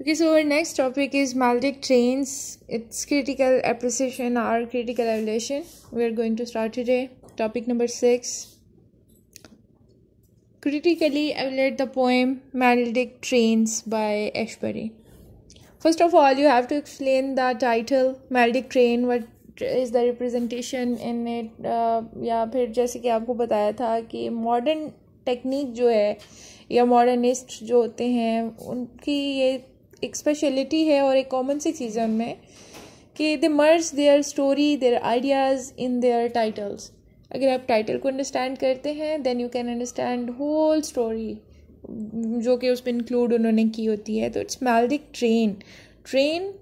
Okay, so our next topic is Maldic trains, its critical appreciation or critical evaluation. We are going to start today. Topic number 6. Critically evaluate the poem Maldic Trains by Ashbery. First of all, you have to explain the title Maldic Train, what is the representation in it, या फिर जैसे कि आपको बताया था कि modern technique जो है या मॉडर्निस्ट जो होते हैं उनकी ये एक स्पेशलिटी है और एक कॉमन सी चीज़ है उनमें कि they merge their story their ideas in their titles. अगर आप टाइटल को अंडरस्टैंड करते हैं then you can understand whole story जो कि उसमें इंक्लूड उन्होंने की होती है. तो it's melodic train. Train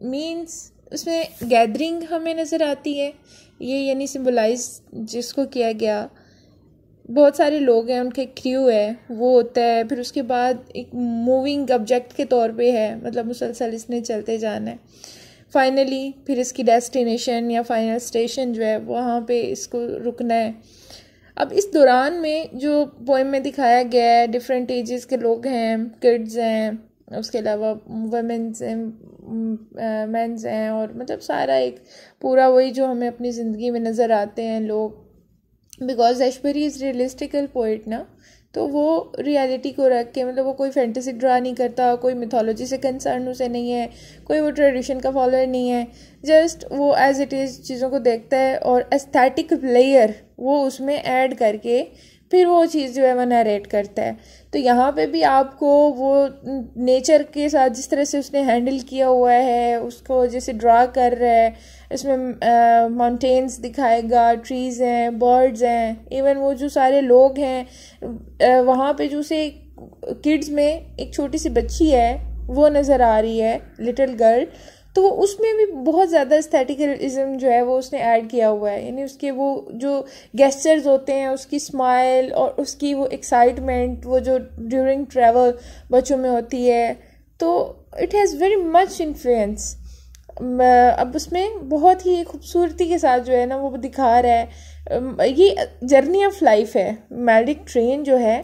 means उसमें गैदरिंग हमें नज़र आती है, ये यानी सिम्बलाइज जिसको किया गया. बहुत सारे लोग हैं, उनके क्रू है, वो होता है. फिर उसके बाद एक मूविंग ऑब्जेक्ट के तौर पे है, मतलब मुसलसल इसने चलते जाना है. फाइनली फिर इसकी डेस्टिनेशन या फाइनल स्टेशन जो है वहाँ पे इसको रुकना है. अब इस दौरान में जो पोएम में दिखाया गया है डिफरेंट एजेस के लोग हैं, किड्स हैं, उसके अलावा वमेंस हैं, मेंस हैं, और मतलब सारा एक पूरा वही जो हमें अपनी ज़िंदगी में नज़र आते हैं लोग. बिकॉज एशबरी इज़ रियलिस्टिकल पोइट ना, तो वो रियलिटी को रख के, मतलब वो कोई फैंटेसी ड्रा नहीं करता, कोई मिथोलॉजी से कंसर्न उसे नहीं है, कोई वो ट्रेडिशन का फॉलोअर नहीं है. जस्ट वो एज इट इज़ चीज़ों को देखता है और एस्थेटिक लेयर वो उसमें ऐड करके फिर वो चीज़ जो है वो नरेट करता है. तो यहाँ पे भी आपको वो नेचर के साथ जिस तरह से उसने हैंडल किया हुआ है, उसको जैसे ड्रा कर रहा है, इसमें माउंटेन्स दिखाएगा, ट्रीज़ हैं, बर्ड्स हैं, इवन वो जो सारे लोग हैं वहाँ पे जो से किड्स में एक छोटी सी बच्ची है वो नज़र आ रही है, लिटिल गर्ल. तो उसमें भी बहुत ज़्यादा एस्थेटिकलिज्म जो है वो उसने ऐड किया हुआ है. यानी उसके वो जो गेस्चर्स होते हैं, उसकी स्माइल और उसकी वो एक्साइटमेंट, वो जो ड्यूरिंग ट्रैवल बच्चों में होती है, तो it has very much influence. अब उसमें बहुत ही खूबसूरती के साथ जो है ना वो दिखा रहा है. ये जर्नी ऑफ लाइफ है. मैल्डिक ट्रेन जो है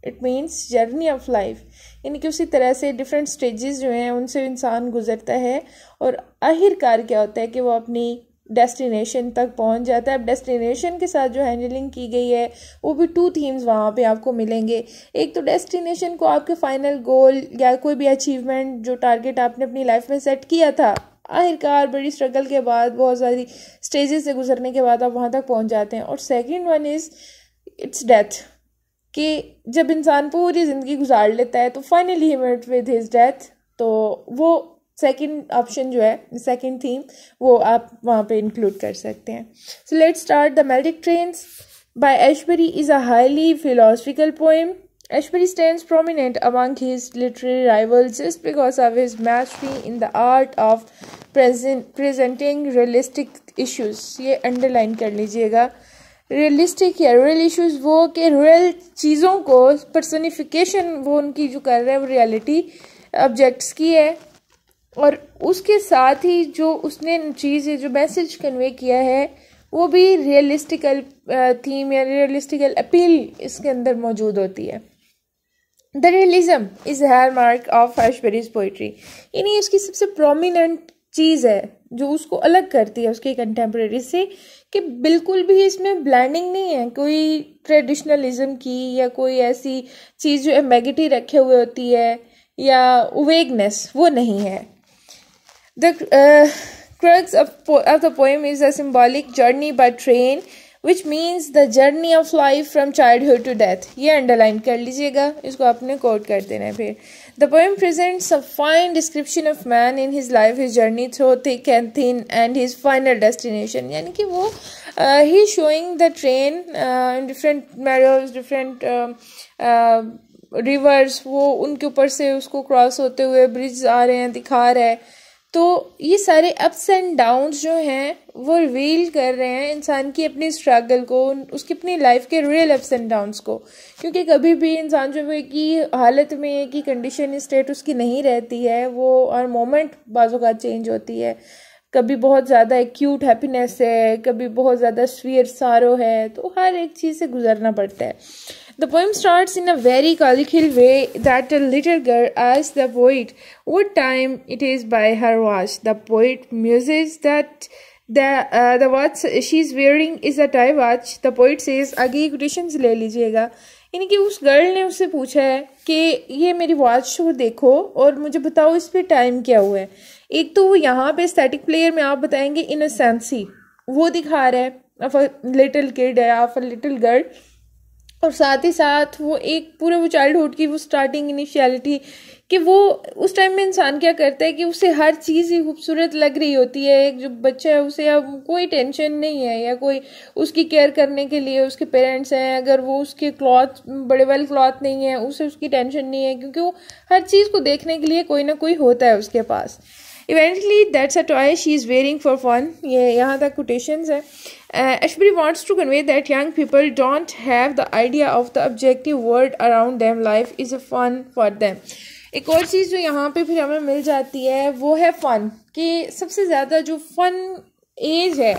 it means journey of life, यानी कि उसी तरह से डिफरेंट स्टेजेस जो हैं उनसे इंसान गुजरता है और आखिरकार क्या होता है कि वो अपनी डेस्टिनेशन तक पहुंच जाता है. अब डेस्टिनेशन के साथ जो हैंडलिंग की गई है वो भी 2 थीम्स वहाँ पे आपको मिलेंगे. एक तो डेस्टिनेशन को आपके फाइनल गोल या कोई भी अचीवमेंट जो टारगेट आपने अपनी लाइफ में सेट किया था, आखिरकार बड़ी स्ट्रगल के बाद बहुत सारी स्टेजेस से गुजरने के बाद आप वहाँ तक पहुँच जाते हैं. और second one is it's death, कि जब इंसान पूरी ज़िंदगी गुजार लेता है तो फाइनली ही मेट विद हिज डेथ. तो वो सेकंड ऑप्शन जो है, सेकंड थीम, वो आप वहाँ पे इंक्लूड कर सकते हैं. So let's start. The melodic trains by Ashbery is a highly philosophical poem. Ashbery stands prominent among his literary rivals just because of his mastery in the art of presenting realistic issues. ये underline कर लीजिएगा. Realistic या real issues, वो कि real चीज़ों को personification वो उनकी जो कर रहे हैं वो रियलिटी ऑब्जेक्ट्स की है, और उसके साथ ही जो उसने चीज़ जो मैसेज कन्वे किया है वो भी रियलिस्टिकल थीम या रियलिस्टिकल अपील इसके अंदर मौजूद होती है. The realism is hallmark of Ashbery's poetry, यानी उसकी सबसे प्रोमिनेंट चीज़ है जो उसको अलग करती है उसके कंटेम्प्रेरी से, कि बिल्कुल भी इसमें ब्लैंडिंग नहीं है कोई ट्रेडिशनलिज्म की, या कोई ऐसी चीज़ जो एम्बेगिटी रखे हुए होती है या वेगनेस, वो नहीं है. The crux of the poem is a symbolic journey by train, which means the journey of life from childhood to death. ये अंडरलाइन कर लीजिएगा, इसको आपने कोट कर देना है. फिर the poem presents a fine description of man in his life, his journey through thick and thin, and his final destination. यानी कि वो he is showing the train in different meadows, different rivers, वो उनके ऊपर से उसको cross होते हुए ब्रिज आ रहे हैं, दिखा रहा है. तो ये सारे अप्स एंड डाउन्स जो हैं वो रिवील कर रहे हैं इंसान की अपनी स्ट्रगल को, उसकी अपनी लाइफ के रियल अप्स एंड डाउन्स को. क्योंकि कभी भी इंसान जो है कि हालत में एक ही कंडीशन स्टेट उसकी नहीं रहती है, वो और मोमेंट बाज़ों का चेंज होती है. कभी बहुत ज़्यादा एक्यूट हैप्पीनेस है, कभी बहुत ज़्यादा स्वीयर सारो है, तो हर एक चीज़ से गुजरना पड़ता है. The poem starts in a very colloquial way that a little girl asks the poet what time it is by her watch. The poet muses that the watch she's wearing is a tie watch. The poet says, आगे quotations ले लीजिएगा, यानी कि उस girl ने उससे पूछा है कि ये मेरी वॉच को देखो और मुझे बताओ इस पे टाइम क्या हुआ है. एक तो वो यहाँ पे स्टैटिक प्लेयर में आप बताएंगे इनोसेंसी वो दिखा रहा है ऑफ अ लिटिल किड है, ऑफ अ लिटिल गर्ल, और साथ ही साथ वो एक पूरे वो चाइल्डहुड की वो स्टार्टिंग इनिशियलिटी कि वो उस टाइम में इंसान क्या करता है कि उसे हर चीज़ ही खूबसूरत लग रही होती है. एक जो बच्चा है उसे अब कोई टेंशन नहीं है या कोई उसकी केयर करने के लिए उसके पेरेंट्स हैं, अगर वो उसके क्लॉथ बड़े वेल क्लॉथ नहीं है उसे उसकी टेंशन नहीं है, क्योंकि वो हर चीज़ को देखने के लिए कोई ना कोई होता है उसके पास. Eventually, that's a toy she is wearing for fun. ये यहाँ तक quotations है. Ashbery wants to convey that young people don't have the idea of the objective world around them. Life is a fun for them. एक और चीज़ जो यहाँ पे फिर हमें मिल जाती है वो है फ़न, कि सबसे ज़्यादा जो फ़न एज है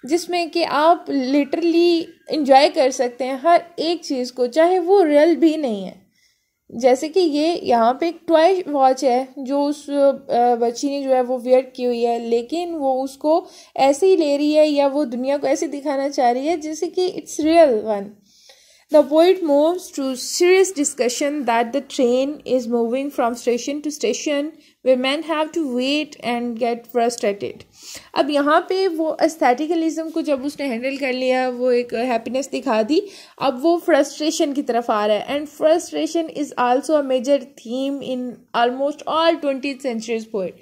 जिसमें कि आप लिटरली इंजॉय कर सकते हैं हर एक चीज़ को, चाहे वो रियल भी नहीं है. जैसे कि ये यहाँ पे एक टॉय वॉच है जो उस बच्ची ने जो है वो वेयर की हुई है, लेकिन वो उसको ऐसे ही ले रही है या वो दुनिया को ऐसे दिखाना चाह रही है जैसे कि it's real one. The poet moves to serious discussion that the train is moving from station to station where men have to wait and get frustrated. अब यहाँ पे वो एस्थेटिकलिज्म को जब उसने हैंडल कर लिया, वो एक हैप्पीनेस दिखा दी, अब वो फ्रस्ट्रेशन की तरफ आ रहा है. And frustration is also a major theme in almost all 20th century's poet.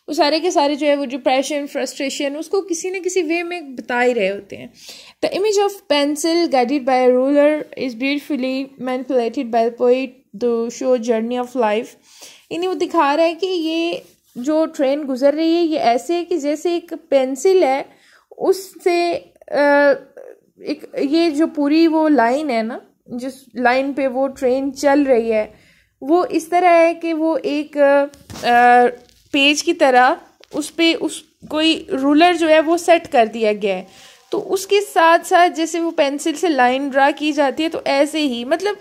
वो सारे के सारे जो है वो डिप्रेशन फ्रस्ट्रेशन उसको किसी न किसी वे में बता ही रहे होते हैं. The image of pencil guided by a ruler is beautifully manipulated by the poet to show journey of life. इन्हें वो दिखा रहा है कि ये जो ट्रेन गुजर रही है ये ऐसे है कि जैसे एक पेंसिल है उससे एक ये जो पूरी वो लाइन है ना, जिस लाइन पे वो ट्रेन चल रही है वो इस तरह है कि वो एक पेज की तरह उस पे उस कोई रूलर जो है वो सेट कर दिया गया है, तो उसके साथ साथ जैसे वो पेंसिल से लाइन ड्रा की जाती है, तो ऐसे ही मतलब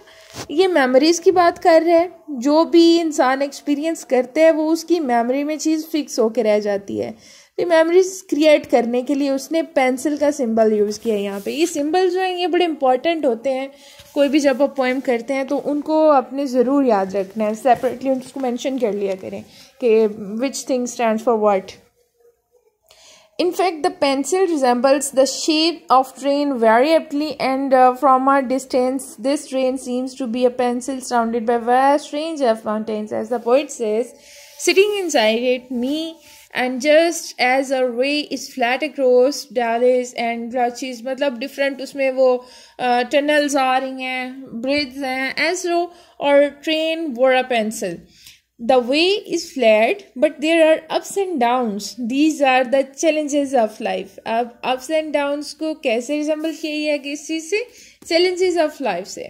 ये मेमोरीज की बात कर रहे हैं. जो भी इंसान एक्सपीरियंस करते हैं वो उसकी मेमोरी में चीज़ फिक्स होकर रह जाती है. तो मेमोरीज क्रिएट करने के लिए उसने पेंसिल का सिंबल यूज़ किया. यहाँ पे ये सिंबल जो हैं ये बड़े इंपॉर्टेंट होते हैं. कोई भी जब आप पोएम करते हैं तो उनको अपने ज़रूर याद रखना है, सेपरेटली उसको मेंशन कर लिया करें कि which thing stands for what. In fact, the pencil resembles the shape of train very aptly, and from a distance, this train seems to be a pencil surrounded by vast range of mountains. As the poet says, sitting inside it, me, and just as a ray is flat across valleys and glaciers, मतलब different उसमें वो tunnels आ रही हैं, bridges हैं, as though or train were a pencil. The way is flat, but there are ups and downs. These are the challenges of life. अब ups and downs को कैसे resemble किया गया किस चीज़ से? Challenges of life से,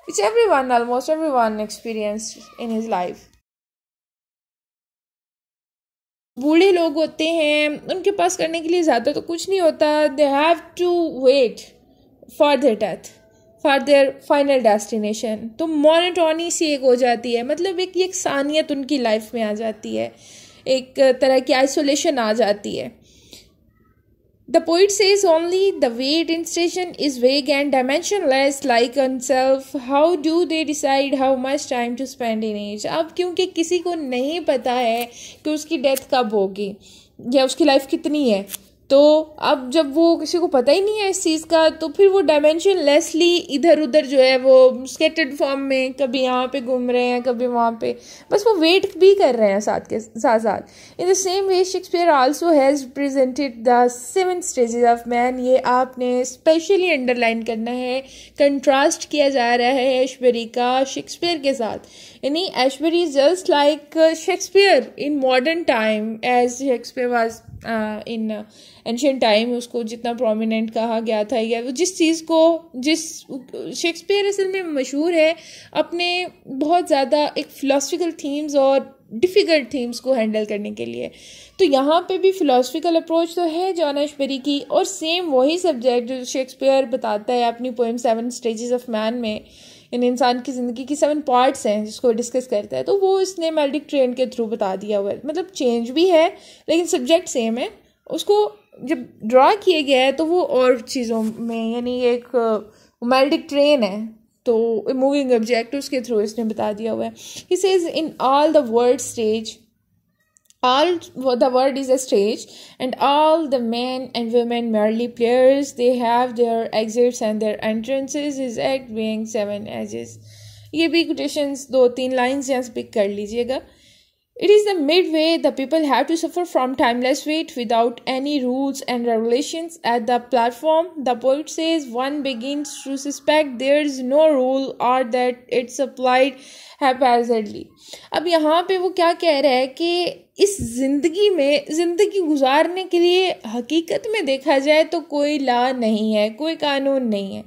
which almost everyone experienced in his life. बूढ़े लोग होते हैं, उनके पास करने के लिए ज़्यादा तो कुछ नहीं होता. They have to wait for their death, for their final destination. तो मोनोटोनी सी एक हो जाती है, मतलब एक यकसानियत उनकी लाइफ में आ जाती है, एक तरह की आइसोलेशन आ जाती है. The poet says only the wait in station is vague and dimensionless like unself. How do they decide how much time to spend in age. अब क्योंकि किसी को नहीं पता है कि उसकी डेथ कब होगी या उसकी लाइफ कितनी है, तो अब जब वो किसी को पता ही नहीं है इस चीज़ का, तो फिर वो डायमेंशनलेसली इधर उधर जो है वो स्केटर्ड फॉर्म में कभी यहाँ पे घूम रहे हैं कभी वहाँ पे, बस वो वेट भी कर रहे हैं साथ के साथ साथ. In the same way Shakespeare also has represented the 7 stages of man. ये आपने स्पेशली अंडरलाइन करना है, कंट्रास्ट किया जा रहा है एशबरी का शेक्सपियर के साथ. यानी Ashbery is just like Shakespeare in modern time as Shakespeare was in ancient time. उसको जितना प्रोमिनेंट कहा गया था, या जिस चीज़ को जिस शेक्सपियर असल में मशहूर है अपने बहुत ज़्यादा एक फ़िलासफ़िकल थीम्स और डिफ़िकल्ट थीम्स को हैंडल करने के लिए। तो यहाँ पे भी फ़िलासफ़िकल अप्रोच तो है जॉन एशबरी की, और सेम वही सब्जेक्ट जो शेक्सपियर बताता है अपनी पोएम 7 स्टेजेस ऑफ मैन में, इन इंसान की ज़िंदगी की 7 पार्ट्स हैं जिसको डिस्कस करता है, तो वो इसने मेल्डिक ट्रेन के थ्रू बता दिया हुआ है। मतलब चेंज भी है लेकिन सब्जेक्ट सेम है। उसको जब ड्रा किया गया है तो वो और चीज़ों में, यानी एक मेल्डिक ट्रेन है तो मूविंग ऑब्जेक्ट, उसके थ्रू इसने बता दिया हुआ है। He says in all the word stage, all the world is a stage and all the men and women merely players, they have their exits and their entrances, is act being 7 edges। ये भी quotations 2-3 lines यहाँ से pick कर लीजिएगा। It is the midway the people have to suffer from timeless weight without any rules and regulations at the platform. The poet says one begins to suspect there is no rule or that it's applied haphazardly। अब यहाँ पे वो क्या कह रहा है कि इस ज़िंदगी में ज़िंदगी गुजारने के लिए हकीकत में देखा जाए तो कोई लॉ नहीं है, कोई कानून नहीं है।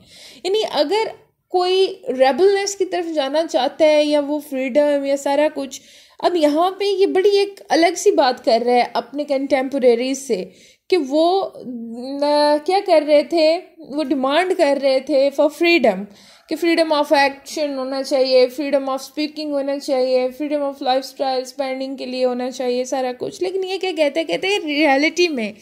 यानी अगर कोई रेबलनेस की तरफ जाना चाहता है या वो फ्रीडम या सारा कुछ, अब यहाँ पे ये बड़ी एक अलग सी बात कर रहा है अपने कंटेम्पोरेरीज से कि वो क्या कर रहे थे, वो डिमांड कर रहे थे फॉर फ्रीडम, कि फ्रीडम ऑफ एक्शन होना चाहिए, फ्रीडम ऑफ स्पीकिंग होना चाहिए, फ्रीडम ऑफ लाइफस्टाइल स्पेंडिंग के लिए होना चाहिए सारा कुछ। लेकिन ये क्या कहते हैं रियलिटी में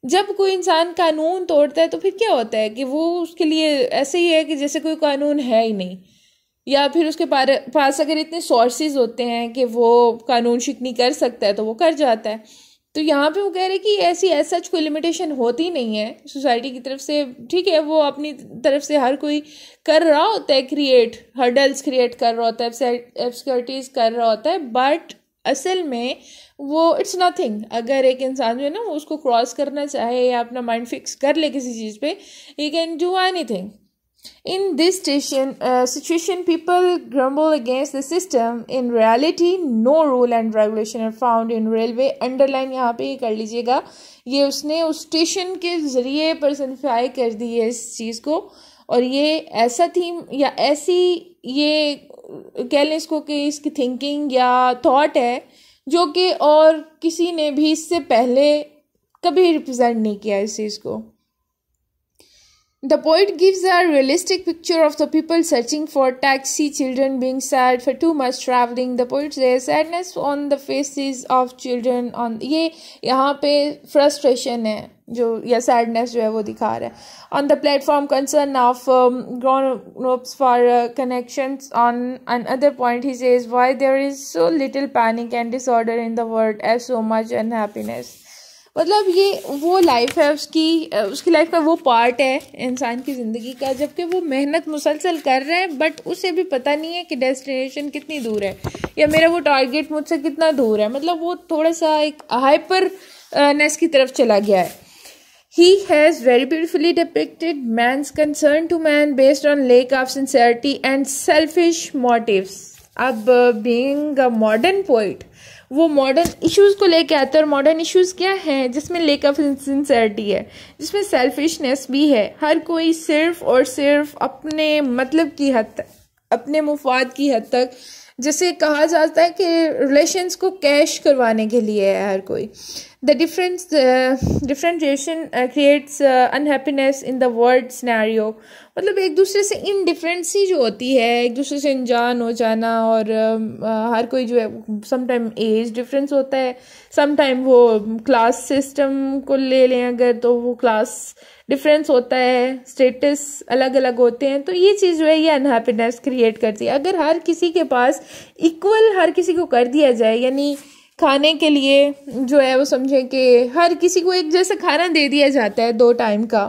जब कोई इंसान कानून तोड़ता है तो फिर क्या होता है कि वो उसके लिए ऐसे ही है कि जैसे कोई कानून है ही नहीं, या फिर उसके पास अगर इतने सोर्सेज होते हैं कि वो कानून शिकनी कर सकता है तो वो कर जाता है। तो यहाँ पे वो कह रहे हैं कि ऐसी ऐसा कोई लिमिटेशन होती नहीं है सोसाइटी की तरफ से। ठीक है, वो अपनी तरफ से हर कोई कर रहा होता है, हर्डल्स क्रिएट कर रहा होता है, एब्सक्योरिटीज कर रहा होता है, बट असल में वो इट्स नथिंग। अगर एक इंसान जो है ना वो उसको क्रॉस करना चाहे या अपना माइंड फिक्स कर ले किसी चीज़ पे, he can do anything. In this situation, people grumble against the system. In reality, no rule and regulation are found in railway. Underline यहाँ पे कर लीजिएगा, ये उसने उस स्टेशन के ज़रिए पर्सनिफाई कर दी है इस चीज़ को। और ये ऐसा थीम या ऐसी ये कह लें इसको कि इसकी थिंकिंग या थॉट है जो कि और किसी ने भी इससे पहले कभी रिप्रेजेंट नहीं किया इस चीज़ को। The poet gives a realistic picture of the people searching for taxi, children being sad for too much traveling. The poet says sadness on the faces of children on, ये यहाँ पे frustration है जो या sadness जो है वो दिखा रहा है। On the platform, concern of grown-ups for connections. On another point, he says why there is so little panic and disorder in the world as so much unhappiness। मतलब ये वो लाइफ है उसकी लाइफ का वो पार्ट है इंसान की ज़िंदगी का, जबकि वो मेहनत मुसलसल कर रहे हैं बट उसे भी पता नहीं है कि डेस्टिनेशन कितनी दूर है या मेरा वो टारगेट मुझसे कितना दूर है। मतलब वो थोड़ा सा एक हाइपर नेस की तरफ चला गया है। He has very beautifully depicted man's concern to man based on lack of sincerity and selfish motives। अब being a modern poet वो मॉडर्न इश्यूज़ को लेके आता है। और मॉडर्न इश्यूज़ क्या हैं जिसमें लेक ऑफ सिंसेरिटी है, जिसमें सेल्फिशनेस भी है। हर कोई सिर्फ और सिर्फ अपने मतलब की हद तक, अपने मुफाद की हद तक, जैसे कहा जाता है कि रिलेशंस को कैश करवाने के लिए है हर कोई। The differentiation creates unhappiness in the world scenario. मतलब एक दूसरे से इनडिफरेंसी जो होती है, एक दूसरे से अनजान हो जाना, और हर कोई जो है समटाइम एज डिफरेंस होता है, समटाइम वो क्लास सिस्टम को ले लें अगर तो वो क्लास डिफरेंस होता है, स्टेटस अलग अलग होते हैं। तो ये चीज़ जो है ये अनहैप्पीनेस क्रिएट करती है। अगर हर किसी के पास इक्वल हर किसी को कर दिया जाए, यानी खाने के लिए जो है वो समझें कि हर किसी को एक जैसा खाना दे दिया जाता है 2 टाइम का,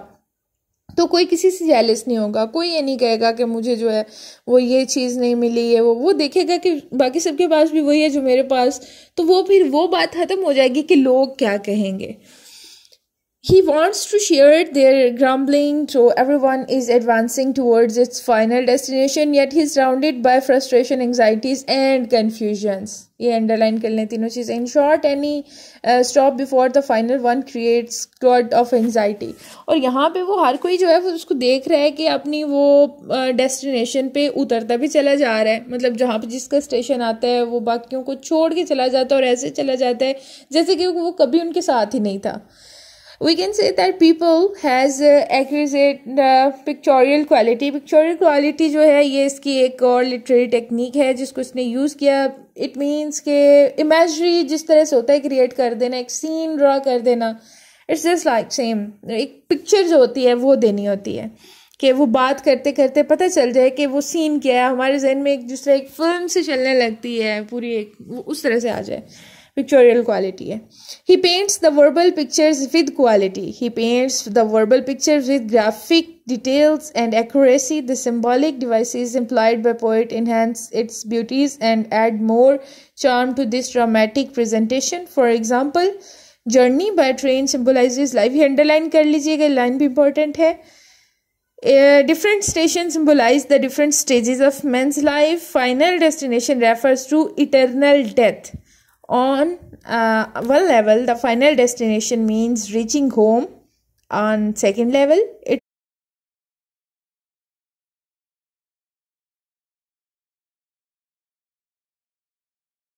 तो कोई किसी से जेलस नहीं होगा। कोई ये नहीं कहेगा कि मुझे जो है वो ये चीज़ नहीं मिली है, वो देखेगा कि बाकी सबके पास भी वही है जो मेरे पास, तो वो फिर वो बात ख़त्म हो जाएगी कि लोग क्या कहेंगे। He wants to share their grumbling, so everyone is advancing towards its final destination, yet he's surrounded by frustration, anxieties, and confusions. ये underline कर लें तीनों चीज़ें. In short, any stop before the final one creates cloud of anxiety. और यहाँ पे वो हर कोई जो है वो उसको देख रहा है कि अपनी वो डेस्टिनेशन पे उतरता भी चला जा रहा है. मतलब जहाँ पे जिसका स्टेशन आता है वो बाकियों को छोड़ के चला जाता है और ऐसे चला जाता है जैसे कि वो कभी उनके साथ ही नहीं था. We can say that people has acquisite pictorial quality. Pictorial quality जो है ये इसकी एक और literary technique है जिसको इसने use किया. It means के imagery जिस तरह से होता है create कर देना, एक scene draw कर देना. It's just like same. एक picture जो होती है वो देनी होती है कि वो बात करते करते पता चल जाए कि वो सीन क्या है. हमारे जहन में एक जिस तरह एक फिल्म से चलने लगती है पूरी, एक उस तरह से आ जाए. Pictorial quality है. He paints the verbal pictures with quality. He paints the verbal pictures with graphic details and accuracy. The symbolic devices employed by poet enhance its beauties and add more charm to this dramatic presentation. For example, journey by train symbolizes life. ये underline कर लीजिएगा, line भी important है. Different stations symbolize the different stages of man's life. Final destination refers to eternal death. On one level, the final destination means reaching home. On second level, it